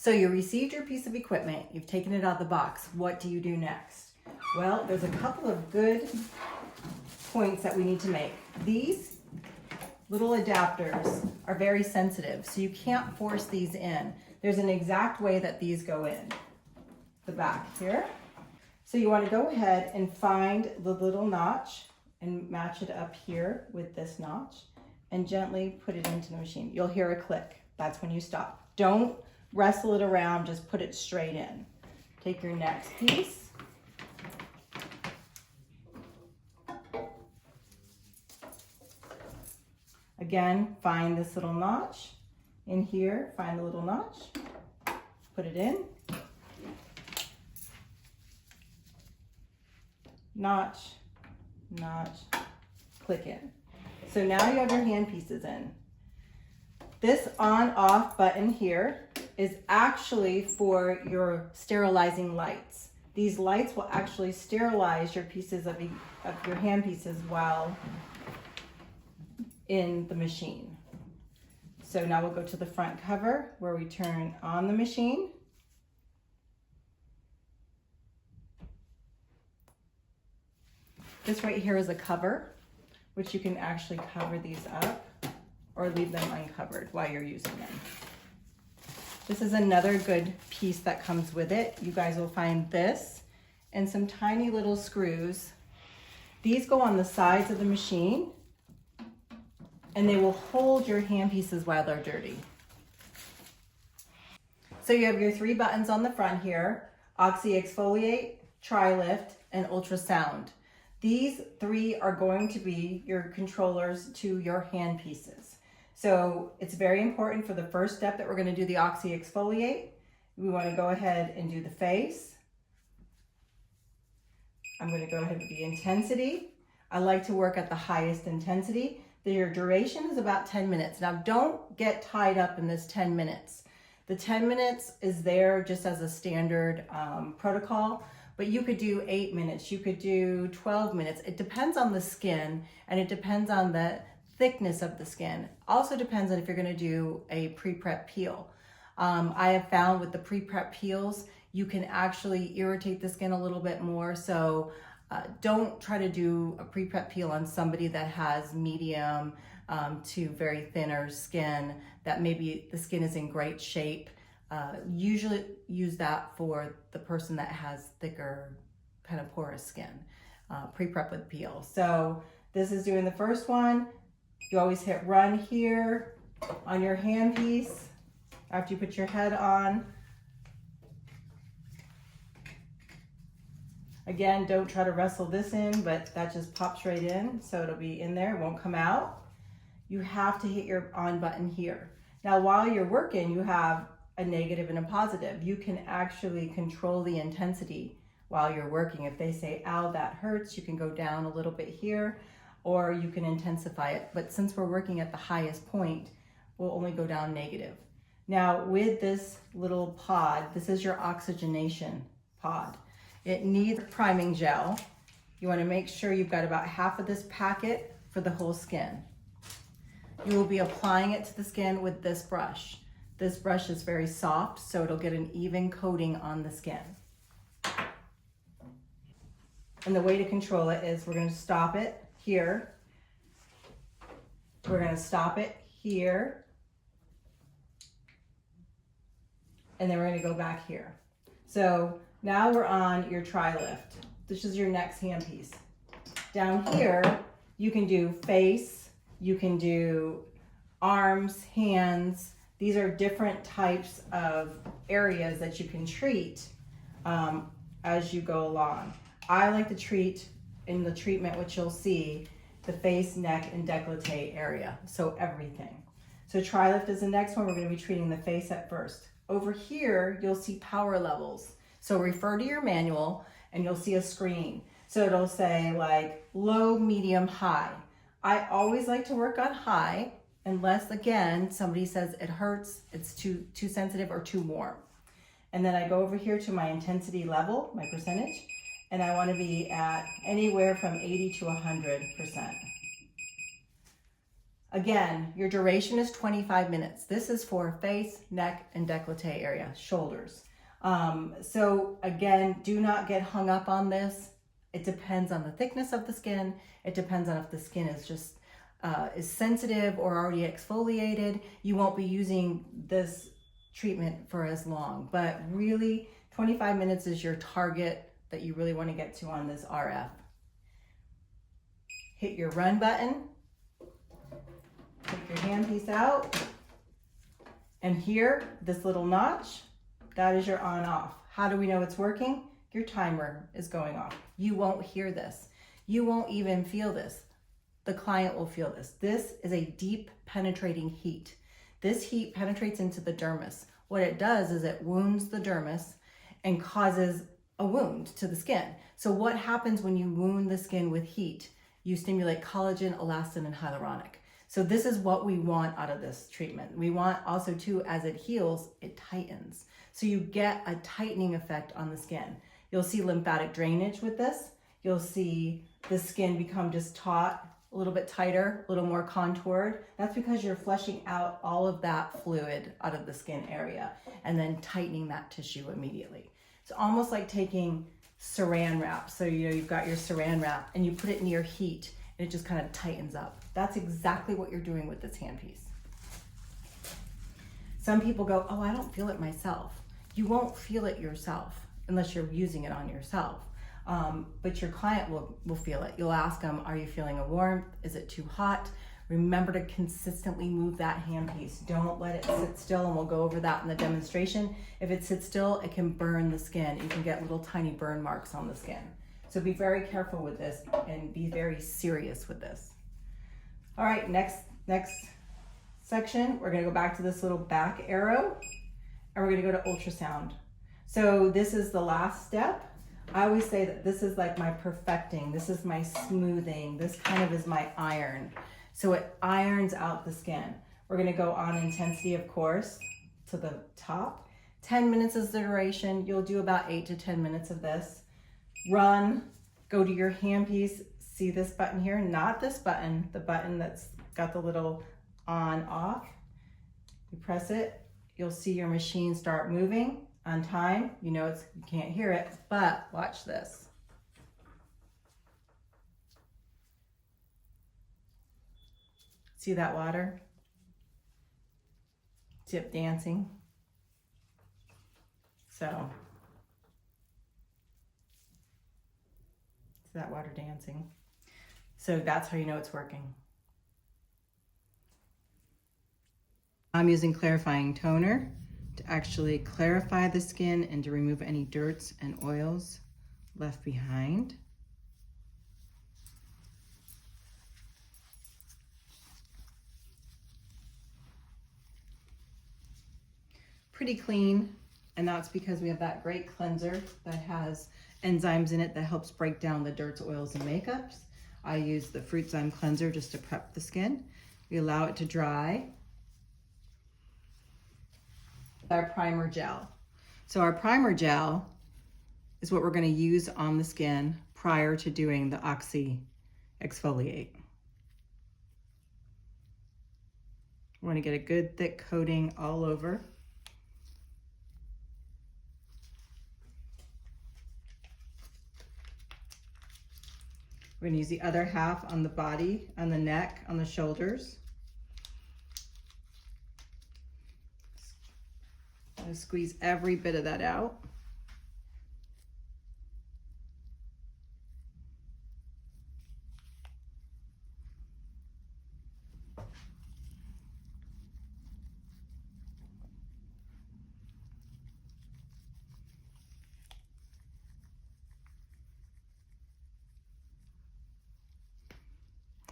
So you received your piece of equipment, you've taken it out of the box. What do you do next? Well, there's a couple of good points that we need to make. These little adapters are very sensitive, so you can't force these in. There's an exact way that these go in. The back here. So you want to go ahead and find the little notch and match it up here with this notch and gently put it into the machine. You'll hear a click. That's when you stop. Don't wrestle it around, just put it straight in. Take your next piece. Again, find this little notch. In here, find the little notch, put it in. Notch, notch, click in. So now you have your hand pieces in. This on-off button here is actually for your sterilizing lights. These lights will actually sterilize your pieces of your hand pieces while in the machine. So now we'll go to the front cover where we turn on the machine. This right here is a cover, which you can actually cover these up or leave them uncovered while you're using them. This is another good piece that comes with it. You guys will find this and some tiny little screws. These go on the sides of the machine and they will hold your hand pieces while they're dirty. So you have your 3 buttons on the front here: Oxy Exfoliate, Tri-Lift, and Ultrasound. These 3 are going to be your controllers to your hand pieces. So it's very important for the first step that we're going to do the Oxy Exfoliate. We want to go ahead and do the face. I'm going to go ahead with the intensity. I like to work at the highest intensity. Your duration is about 10 minutes. Now don't get tied up in this 10 minutes. The 10 minutes is there just as a standard protocol. But you could do 8 minutes, you could do 12 minutes. It depends on the skin and it depends on the thickness of the skin. Also depends on if you're gonna do a pre-prep peel. I have found with the pre-prep peels, you can actually irritate the skin a little bit more. So don't try to do a pre-prep peel on somebody that has medium to very thinner skin, that maybe the skin is in great shape. Usually use that for the person that has thicker, kind of porous skin, pre-prep with peel. So this is doing the first one. You always hit run here on your hand piece after you put your head on. Again, don't try to wrestle this in, but that just pops right in. So it'll be in there, it won't come out. You have to hit your on button here. Now, while you're working, you have a negative and a positive. You can actually control the intensity while you're working. If they say, ow, that hurts, you can go down a little bit here, or you can intensify it. But since we're working at the highest point, we'll only go down negative. Now with this little pod, this is your oxygenation pod. It needs priming gel. You wanna make sure you've got about half of this packet for the whole skin. You will be applying it to the skin with this brush. This brush is very soft, so it'll get an even coating on the skin. And the way to control it is we're going to stop it here. We're going to stop it here. And then we're going to go back here. So now we're on your Tri-Lift. This is your next hand piece. Down here, you can do face, you can do arms, hands. These are different types of areas that you can treat as you go along. I like to treat in the treatment, which you'll see, the face, neck, and décolleté area, so everything. So Tri-Lift is the next one. We're going to be treating the face at first. Over here, you'll see power levels. So refer to your manual and you'll see a screen. So it'll say like low, medium, high. I always like to work on high, unless again, somebody says it hurts, it's too sensitive or too warm. And then I go over here to my intensity level, my percentage, and I want to be at anywhere from 80 to 100%. Again, your duration is 25 minutes. This is for face, neck, and décolleté area, shoulders. So again, do not get hung up on this. It depends on the thickness of the skin. It depends on if the skin is just is sensitive or already exfoliated. You won't be using this treatment for as long, but really 25 minutes is your target that you really want to get to on this RF. Hit your run button, take your handpiece out, and here, this little notch, that is your on off. How do we know it's working? Your timer is going off. You won't hear this. You won't even feel this. The client will feel this. This is a deep penetrating heat. This heat penetrates into the dermis. What it does is it wounds the dermis and causes a wound to the skin. So what happens when you wound the skin with heat? You stimulate collagen, elastin, and hyaluronic. So this is what we want out of this treatment. We want also too, as it heals, it tightens. So you get a tightening effect on the skin. You'll see lymphatic drainage with this. You'll see the skin become just taut, a little bit tighter, a little more contoured. That's because you're flushing out all of that fluid out of the skin area and then tightening that tissue immediately. It's almost like taking saran wrap. So you've got your saran wrap and you put it near heat and it just kind of tightens up. That's exactly what you're doing with this handpiece. Some people go, oh, I don't feel it myself. You won't feel it yourself unless you're using it on yourself. But your client will feel it. You'll ask them, are you feeling a warmth? Is it too hot? Remember to consistently move that handpiece. Don't let it sit still, and we'll go over that in the demonstration. If it sits still, it can burn the skin. You can get little tiny burn marks on the skin. So be very careful with this and be very serious with this. All right, next section, we're gonna go back to this little back arrow and we're gonna go to ultrasound. So this is the last step. I always say that this is like my perfecting, this is my smoothing, this kind of is my iron. So it irons out the skin. We're gonna go on intensity, of course, to the top. 10 minutes is the duration. You'll do about 8 to 10 minutes of this. Run, go to your handpiece, see this button here, not this button, the button that's got the little on off. You press it, you'll see your machine start moving on time. You know you can't hear it, but watch this. See that water? See it dancing? So, see that water dancing? So that's how you know it's working. I'm using clarifying toner to actually clarify the skin and to remove any dirts and oils left behind. Pretty clean, and that's because we have that great cleanser that has enzymes in it that helps break down the dirts, oils, and makeups. I use the Fruit Zyme cleanser just to prep the skin. We allow it to dry. Our primer gel. So our primer gel is what we're going to use on the skin prior to doing the Oxy Exfoliate. We want to get a good thick coating all over. We're going to use the other half on the body, on the neck, on the shoulders. Squeeze every bit of that out.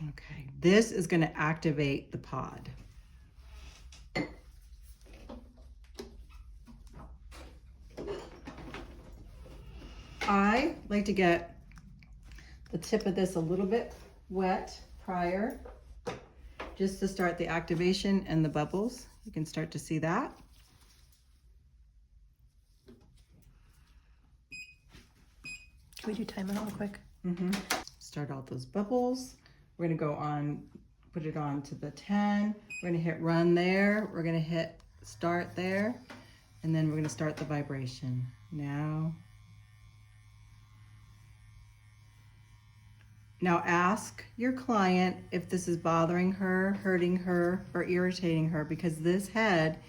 Okay, this is going to activate the pod. I like to get the tip of this a little bit wet prior, just to start the activation and the bubbles. You can start to see that. Can we do time out real quick? Start all those bubbles. We're gonna go on put it on to the 10. We're gonna hit run there. We're gonna hit start there. And then we're gonna start the vibration. Now ask your client if this is bothering her, hurting her, or irritating her, because this head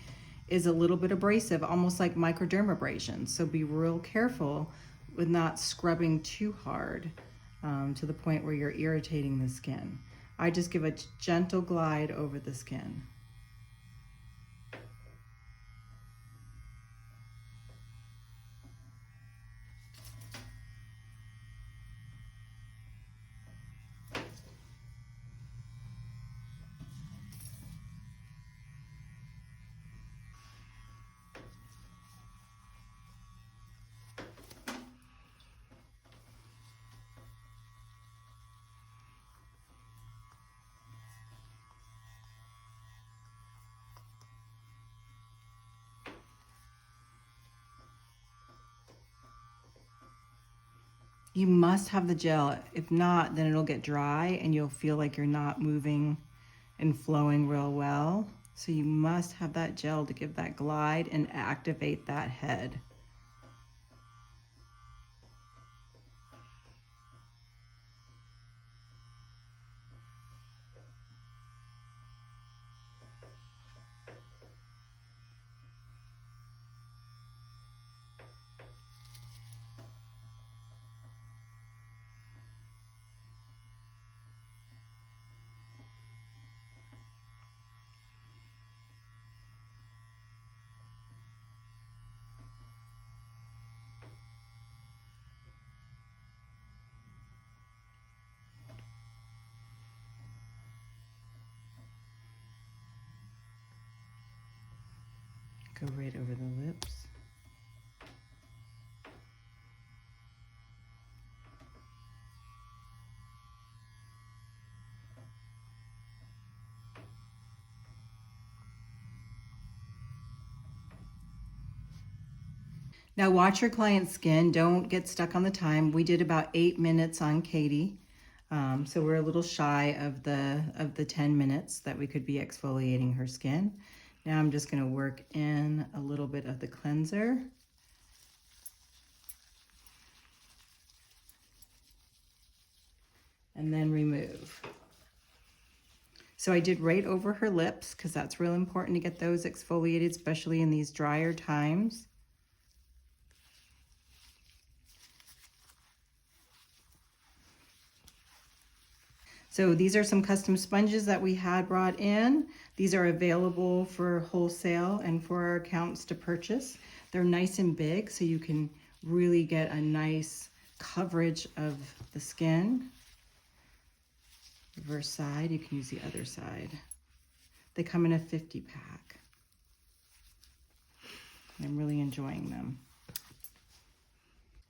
is a little bit abrasive, almost like microdermabrasion. So be real careful with not scrubbing too hard to the point where you're irritating the skin. I just give a gentle glide over the skin. You must have the gel. If not, then it'll get dry and you'll feel like you're not moving and flowing real well. So you must have that gel to give that glide and activate that head. Go right over the lips. Now watch your client's skin. Don't get stuck on the time. We did about 8 minutes on Katie. So we're a little shy of the 10 minutes that we could be exfoliating her skin. Now I'm just gonna work in a little bit of the cleanser. And then remove. So I did right over her lips because that's real important to get those exfoliated, especially in these drier times. So these are some custom sponges that we had brought in. These are available for wholesale and for our accounts to purchase. They're nice and big, so you can really get a nice coverage of the skin. Reverse side, you can use the other side. They come in a 50 pack. I'm really enjoying them.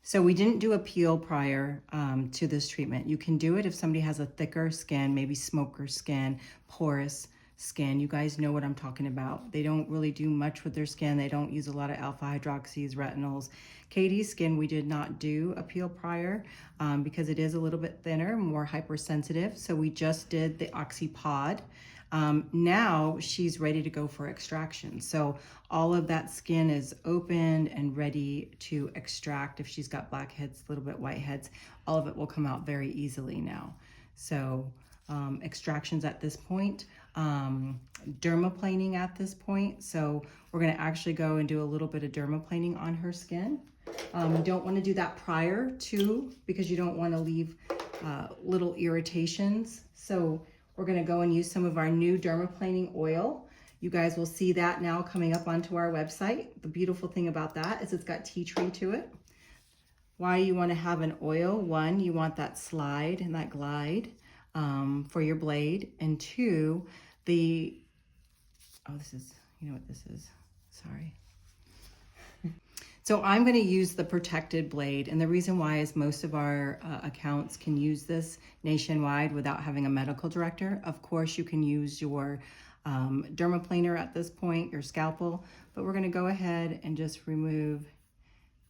So we didn't do a peel prior to this treatment. You can do it if somebody has a thicker skin, maybe smoker skin, porous skin. You guys know what I'm talking about. They don't really do much with their skin. They don't use a lot of alpha hydroxys, retinols. Katie's skin, we did not do a peel prior because it is a little bit thinner, more hypersensitive. So we just did the Oxypod. Now she's ready to go for extraction. So all of that skin is opened and ready to extract. If she's got blackheads, a little bit whiteheads, all of it will come out very easily now. So extractions at this point, dermaplaning at this point. So we're gonna actually go and do a little bit of dermaplaning on her skin. You don't wanna do that prior to, because you don't wanna leave little irritations. So we're gonna go and use some of our new dermaplaning oil. You guys will see that now coming up onto our website. The beautiful thing about that is it's got tea tree to it. Why you wanna have an oil? One, you want that slide and that glide for your blade. And two, this is, you know what this is, sorry. So I'm gonna use the protected blade, and the reason why is most of our accounts can use this nationwide without having a medical director. Of course, you can use your dermaplaner at this point, your scalpel, but we're gonna go ahead and just remove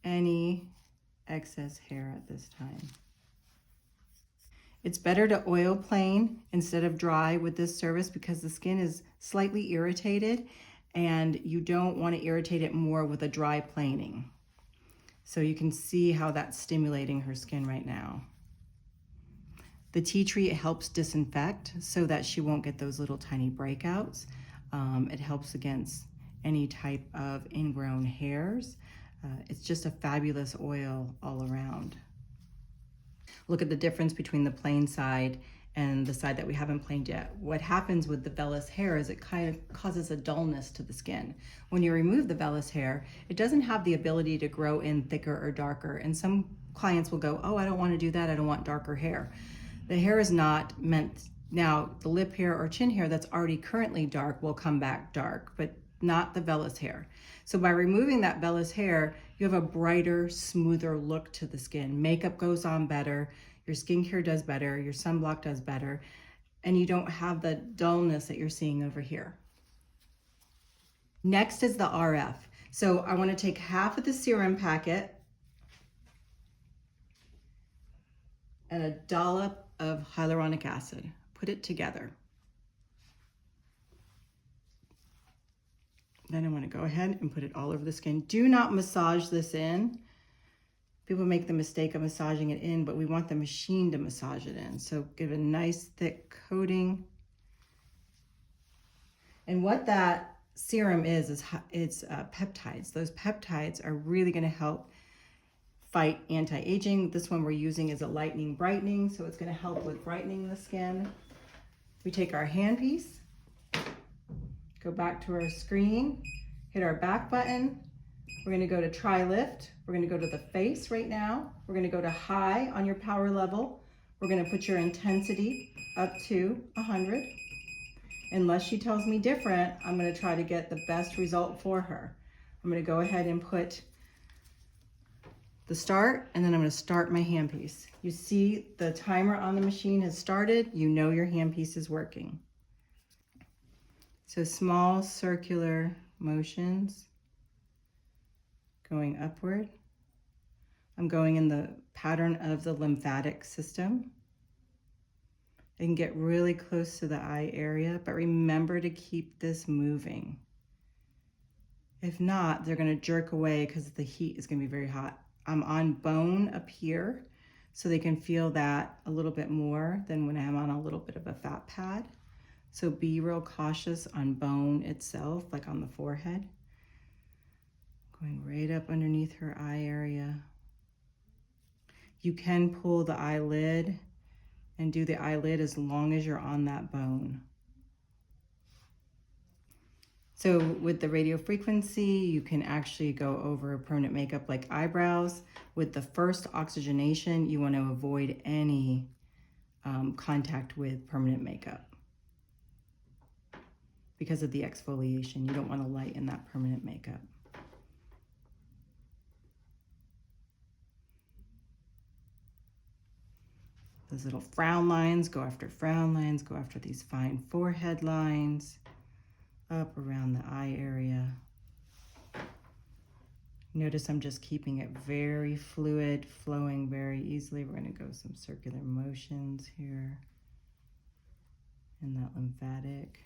any excess hair at this time. It's better to oil plane instead of dry with this service because the skin is slightly irritated and you don't want to irritate it more with a dry planing. So you can see how that's stimulating her skin right now. The tea tree helps disinfect so that she won't get those little tiny breakouts. It helps against any type of ingrown hairs. It's just a fabulous oil all around. Look at the difference between the plain side and the side that we haven't planed yet. What happens with the vellus hair is it kind of causes a dullness to the skin. When you remove the vellus hair, it doesn't have the ability to grow in thicker or darker. And some clients will go, oh, I don't want to do that. I don't want darker hair. The hair is not meant, now the lip hair or chin hair that's already currently dark will come back dark, but not the vellus hair. So by removing that vellus hair, you have a brighter, smoother look to the skin. Makeup goes on better, your skincare does better, your sunblock does better, and you don't have the dullness that you're seeing over here. Next is the RF. So I want to take half of the serum packet and a dollop of hyaluronic acid. Put it together. Then I want to go ahead and put it all over the skin. Do not massage this in. People make the mistake of massaging it in, but we want the machine to massage it in. So give a nice thick coating. And what that serum is it's peptides. Those peptides are really going to help fight anti-aging. This one we're using is a lightening brightening, so it's going to help with brightening the skin. We take our handpiece, go back to our screen, hit our back button. We're going to go to try lift. We're going to go to the face right now. We're going to go to high on your power level. We're going to put your intensity up to 100. Unless she tells me different, I'm going to try to get the best result for her. I'm going to go ahead and put the start, and then I'm going to start my handpiece. You see the timer on the machine has started. You know your handpiece is working. So small circular motions going upward. I'm going in the pattern of the lymphatic system. I can get really close to the eye area, but remember to keep this moving. If not, they're going to jerk away because the heat is going to be very hot. I'm on bone up here, so they can feel that a little bit more than when I'm on a little bit of a fat pad. So be real cautious on bone itself, like on the forehead. Going right up underneath her eye area. You can pull the eyelid and do the eyelid as long as you're on that bone. So with the radio frequency, you can actually go over permanent makeup like eyebrows. With the first oxygenation, you want to avoid any contact with permanent makeup because of the exfoliation. You don't want to lighten that permanent makeup. Those little frown lines, go after frown lines, go after these fine forehead lines, up around the eye area. Notice I'm just keeping it very fluid, flowing very easily. We're going to go some circular motions here in that lymphatic.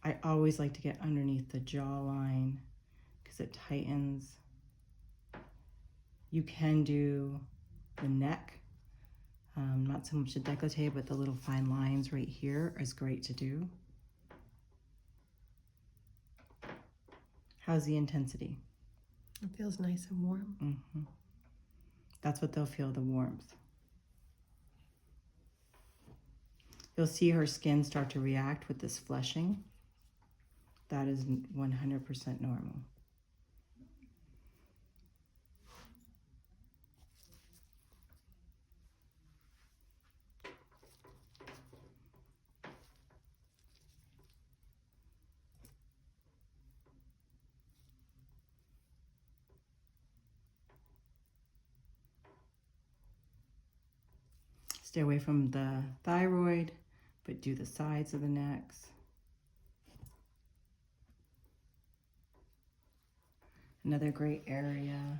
I always like to get underneath the jawline because it tightens. You can do the neck, not so much the décolleté, but the little fine lines right here is great to do. How's the intensity? It feels nice and warm. Mm-hmm. That's what they'll feel, the warmth. You'll see her skin start to react with this flushing. That is 100% normal. Stay away from the thyroid, but do the sides of the necks. Another great area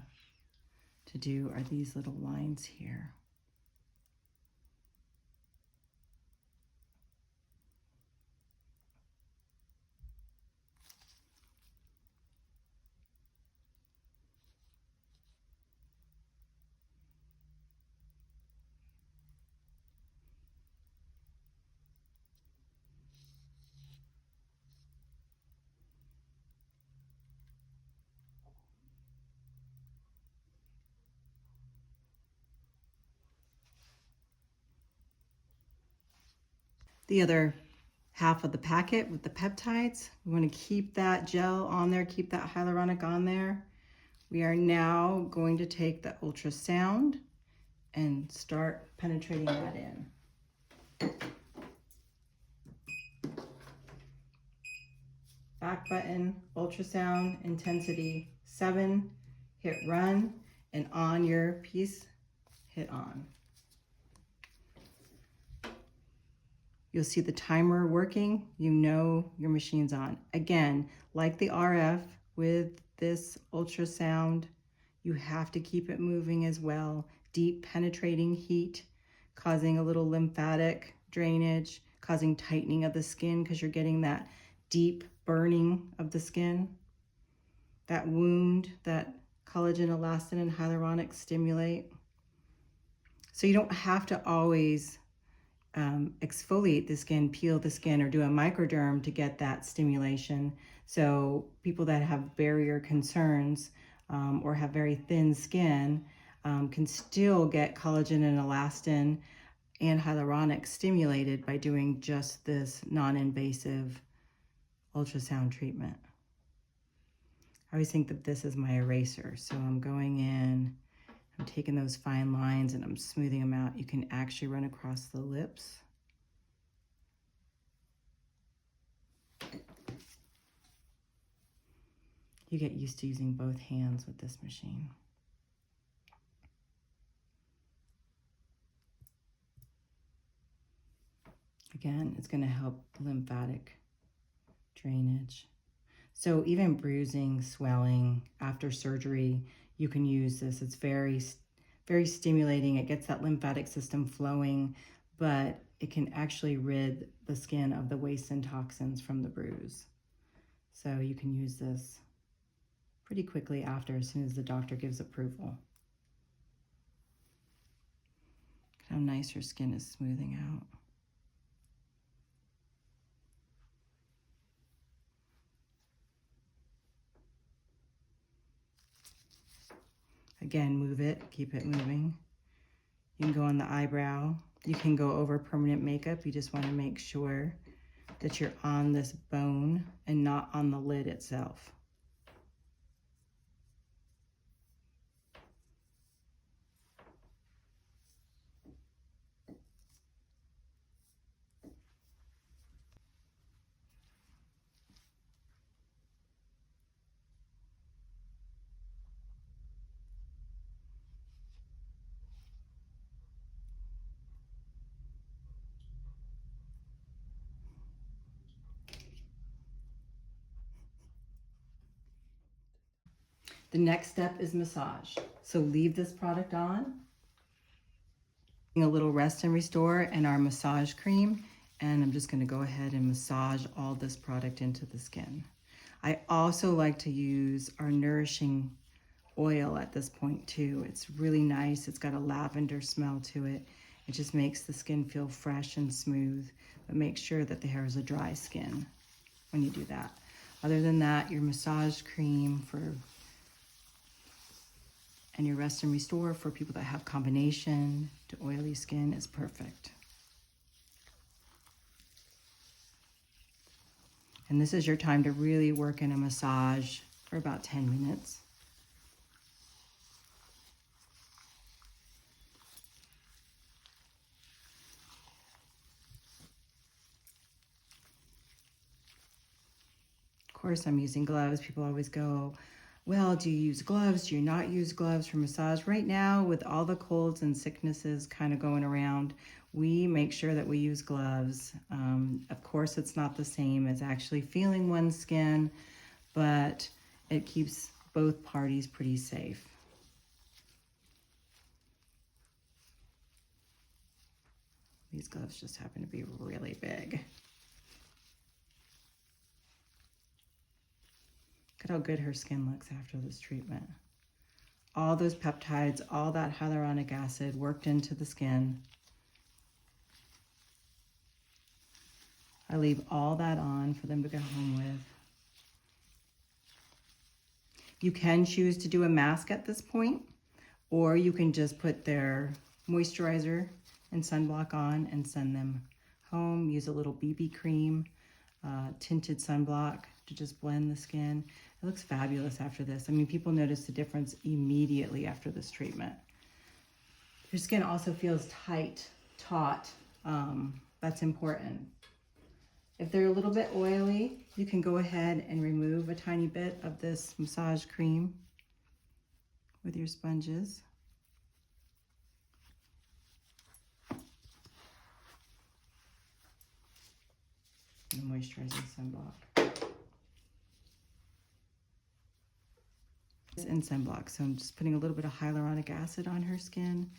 to do are these little lines here. The other half of the packet with the peptides, we want to keep that gel on there, keep that hyaluronic on there. We are now going to take the ultrasound and start penetrating that in. Back button, ultrasound, intensity 7, hit run, and on your piece, hit on. You'll see the timer working, you know your machine's on. Again, like the RF with this ultrasound, you have to keep it moving as well. Deep penetrating heat, causing a little lymphatic drainage, causing tightening of the skin because you're getting that deep burning of the skin. That wound that collagen, elastin, and hyaluronic stimulate. So you don't have to always exfoliate the skin, peel the skin, or do a microderm to get that stimulation. So people that have barrier concerns or have very thin skin can still get collagen and elastin and hyaluronic stimulated by doing just this non-invasive ultrasound treatment. I always think that this is my eraser. So I'm going in, I'm taking those fine lines and I'm smoothing them out. You can actually run across the lips. You get used to using both hands with this machine. Again, it's going to help lymphatic drainage. So even bruising, swelling after surgery, you can use this. It's very, very stimulating. It gets that lymphatic system flowing, but it can actually rid the skin of the waste and toxins from the bruise. So you can use this pretty quickly after, as soon as the doctor gives approval. Look how nice your skin is smoothing out. Again, move it, keep it moving. You can go on the eyebrow. You can go over permanent makeup. You just want to make sure that you're on this bone and not on the lid itself. The next step is massage. So leave this product on. A little rest and restore and our massage cream. And I'm just going to go ahead and massage all this product into the skin. I also like to use our nourishing oil at this point too. It's really nice. It's got a lavender smell to it. It just makes the skin feel fresh and smooth, but make sure that the hair is a dry skin when you do that. Other than that, your massage cream and your rest and restore for people that have combination to oily skin is perfect. And this is your time to really work in a massage for about 10 minutes. Of course, I'm using gloves. People always go, well, do you use gloves? Do you not use gloves for massage? Right now, with all the colds and sicknesses kind of going around, we make sure that we use gloves. Of course, it's not the same as actually feeling one's skin, but it keeps both parties pretty safe. These gloves just happen to be really big. Look at how good her skin looks after this treatment. All those peptides, all that hyaluronic acid worked into the skin. I leave all that on for them to go home with. You can choose to do a mask at this point, or you can just put their moisturizer and sunblock on and send them home. Use a little BB cream, tinted sunblock to just blend the skin. It looks fabulous after this. I mean, people notice the difference immediately after this treatment. Your skin also feels tight, taut. That's important. If they're a little bit oily, you can go ahead and remove a tiny bit of this massage cream with your sponges. And moisturizing sunblock. And sunblock. So I'm just putting a little bit of hyaluronic acid on her skin.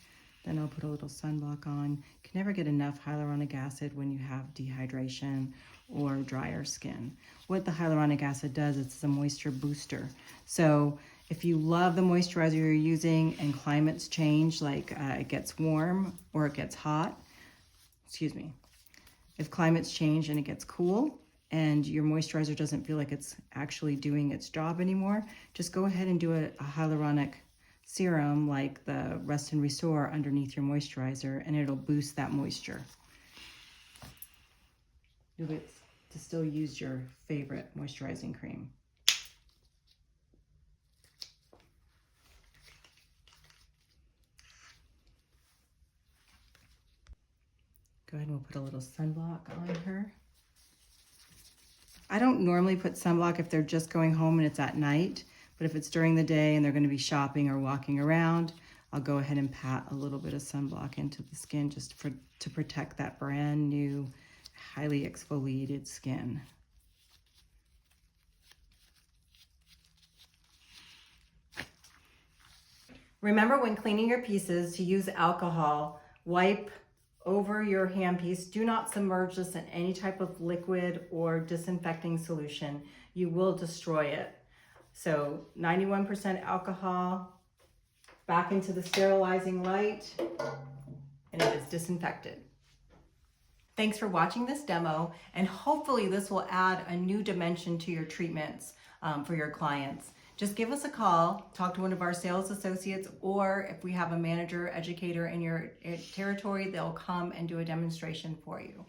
Then I'll put a little sunblock on. You can never get enough hyaluronic acid when you have dehydration or drier skin. What the hyaluronic acid does, it's a moisture booster. So if you love the moisturizer you're using and climates change, like it gets warm or it gets hot, if climates change and it gets cool and your moisturizer doesn't feel like it's actually doing its job anymore, just go ahead and do a hyaluronic serum like the Rest and Restore underneath your moisturizer, and it'll boost that moisture. You'll get to still use your favorite moisturizing cream. Go ahead and we'll put a little sunblock on her. I don't normally put sunblock if they're just going home and it's at night, but if it's during the day and they're going to be shopping or walking around, I'll go ahead and pat a little bit of sunblock into the skin just to protect that brand new, highly exfoliated skin. Remember when cleaning your pieces to use alcohol, wipe over your handpiece. Do not submerge this in any type of liquid or disinfecting solution. You will destroy it. So 91% alcohol, back into the sterilizing light, and it is disinfected. Thanks for watching this demo, and hopefully this will add a new dimension to your treatments for your clients. Just give us a call, talk to one of our sales associates, or if we have a manager, educator in your territory, they'll come and do a demonstration for you.